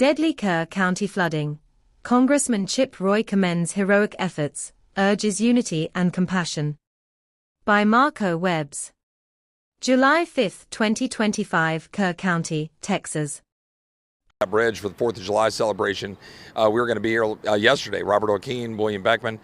Deadly Kerr County flooding. Congressman Chip Roy commends heroic efforts, urges unity and compassion. By Marco Webbs. July 5, 2025, Kerr County, Texas. Bridge for the 4th of July celebration. We were going to be here yesterday. Robert O'Keefe, William Beckman.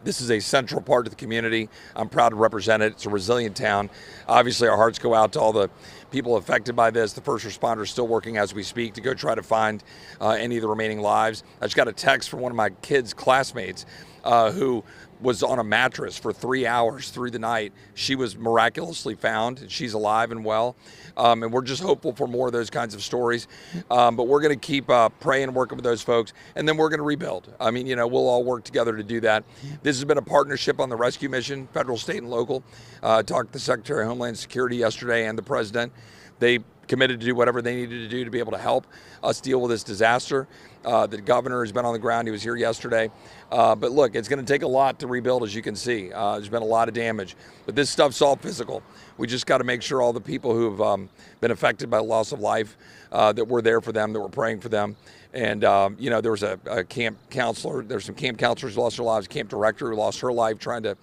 This is a central part of the community. I'm proud to represent it. It's a resilient town. Obviously, our hearts go out to all the people affected by this. The first responders still working as we speak to go try to find any of the remaining lives. I just got a text from one of my kids' classmates who was on a mattress for 3 hours through the night. She was miraculously found. She's alive and well. And we're just hopeful for more of those kinds of stories. But we're going to keep praying and working with those folks. And then we're going to rebuild. I mean, we'll all work together to do that. This has been a partnership on the rescue mission, federal, state, and local. Talked to the Secretary of Homeland Security yesterday and the President. They committed to do whatever they needed to do to be able to help us deal with this disaster. The governor has been on the ground. He was here yesterday. But look, it's going to take a lot to rebuild, as you can see. There's been a lot of damage. But this stuff's all physical. We just got to make sure all the people who have been affected by loss of life, that we're there for them, that we're praying for them. And, there was a camp counselor. There's some camp counselors who lost their lives, camp director who lost her life trying to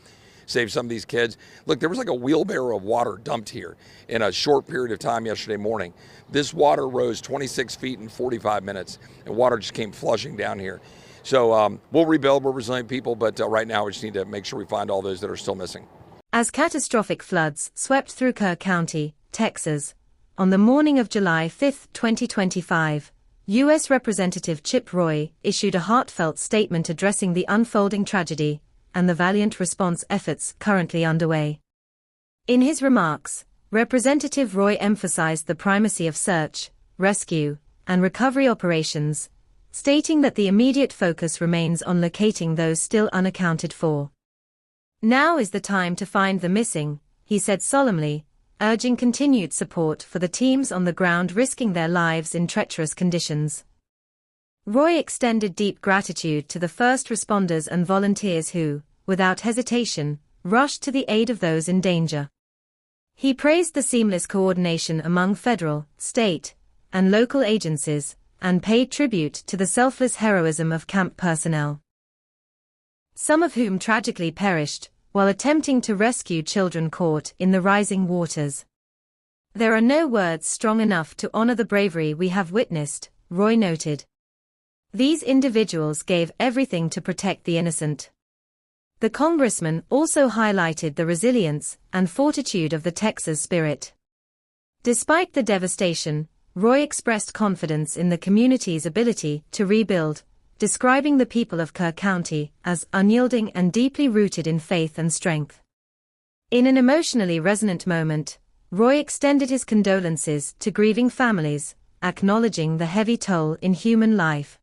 save some of these kids. Look, there was like a wheelbarrow of water dumped here in a short period of time yesterday morning. This water rose 26 feet in 45 minutes, and water just came flushing down here. So we'll rebuild. We're resilient people, but right now we just need to make sure we find all those that are still missing. As catastrophic floods swept through Kerr County, Texas, on the morning of July 5, 2025, U.S. Representative Chip Roy issued a heartfelt statement addressing the unfolding tragedy and the valiant response efforts currently underway. In his remarks, Representative Roy emphasized the primacy of search, rescue, and recovery operations, stating that the immediate focus remains on locating those still unaccounted for. Now is the time to find the missing, he said solemnly, urging continued support for the teams on the ground risking their lives in treacherous conditions. Roy extended deep gratitude to the first responders and volunteers who, without hesitation, rushed to the aid of those in danger. He praised the seamless coordination among federal, state, and local agencies, and paid tribute to the selfless heroism of camp personnel, some of whom tragically perished while attempting to rescue children caught in the rising waters. There are no words strong enough to honor the bravery we have witnessed, Roy noted. These individuals gave everything to protect the innocent. The congressman also highlighted the resilience and fortitude of the Texas spirit. Despite the devastation, Roy expressed confidence in the community's ability to rebuild, describing the people of Kerr County as unyielding and deeply rooted in faith and strength. In an emotionally resonant moment, Roy extended his condolences to grieving families, acknowledging the heavy toll in human life.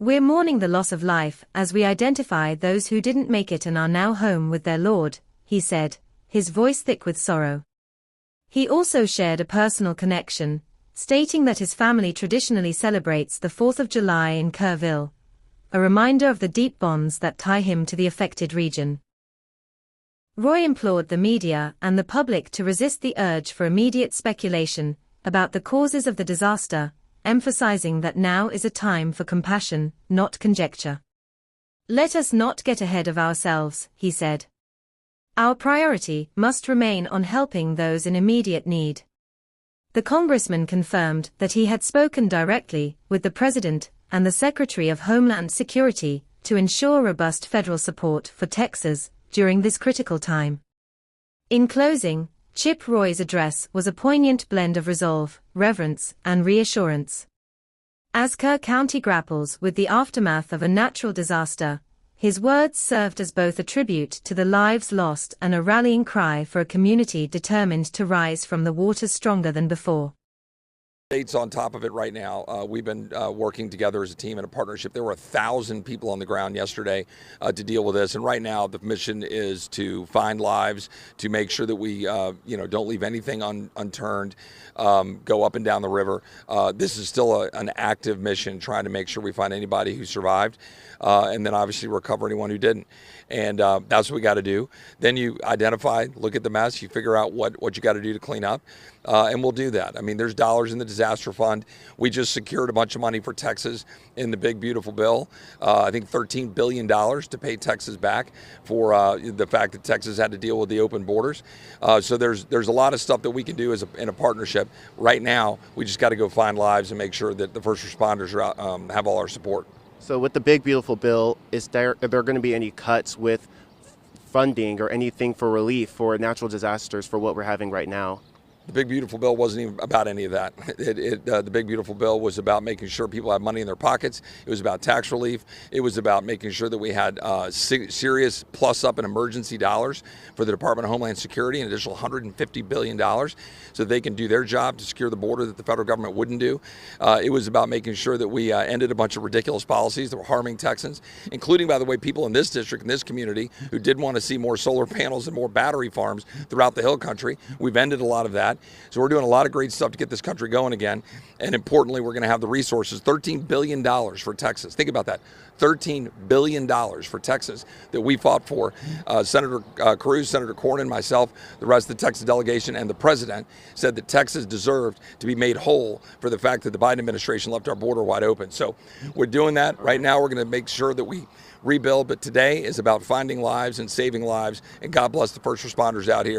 We're mourning the loss of life as we identify those who didn't make it and are now home with their Lord, he said, his voice thick with sorrow. He also shared a personal connection, stating that his family traditionally celebrates the 4th of July in Kerrville, a reminder of the deep bonds that tie him to the affected region. Roy implored the media and the public to resist the urge for immediate speculation about the causes of the disaster, emphasizing that now is a time for compassion, not conjecture. Let us not get ahead of ourselves, he said. Our priority must remain on helping those in immediate need. The congressman confirmed that he had spoken directly with the President and the Secretary of Homeland Security to ensure robust federal support for Texas during this critical time. In closing, Chip Roy's address was a poignant blend of resolve, reverence, and reassurance. As Kerr County grapples with the aftermath of a natural disaster, his words served as both a tribute to the lives lost and a rallying cry for a community determined to rise from the waters stronger than before. States on top of it right now. We've been working together as a team in a partnership. There were 1,000 people on the ground yesterday to deal with this. And right now the mission is to find lives, to make sure that we don't leave anything unturned, go up and down the river. This is still an active mission, trying to make sure we find anybody who survived and then obviously recover anyone who didn't. And that's what we got to do. Then you identify, look at the mess, you figure out what you got to do to clean up. and we'll do that. I mean, there's dollars in the disaster fund. We just secured a bunch of money for Texas in the big, beautiful bill. I think $13 billion to pay Texas back for the fact that Texas had to deal with the open borders. So there's a lot of stuff that we can do in a partnership. Right now, we just got to go find lives and make sure that the first responders are have all our support. So with the big, beautiful bill, are there going to be any cuts with funding or anything for relief for natural disasters for what we're having right now? The big, beautiful bill wasn't even about any of that. The big, beautiful bill was about making sure people have money in their pockets. It was about tax relief. It was about making sure that we had serious plus up in emergency dollars for the Department of Homeland Security, an additional $150 billion so they can do their job to secure the border that the federal government wouldn't do. It was about making sure that we ended a bunch of ridiculous policies that were harming Texans, including, by the way, people in this district, in this community, who did want to see more solar panels and more battery farms throughout the hill country. We've ended a lot of that. So we're doing a lot of great stuff to get this country going again. And importantly, we're going to have the resources, $13 billion for Texas. Think about that. $13 billion for Texas that we fought for. Senator Cruz, Senator Cornyn, myself, the rest of the Texas delegation, and the president said that Texas deserved to be made whole for the fact that the Biden administration left our border wide open. So we're doing that. Right now, we're going to make sure that we rebuild. But today is about finding lives and saving lives. And God bless the first responders out here.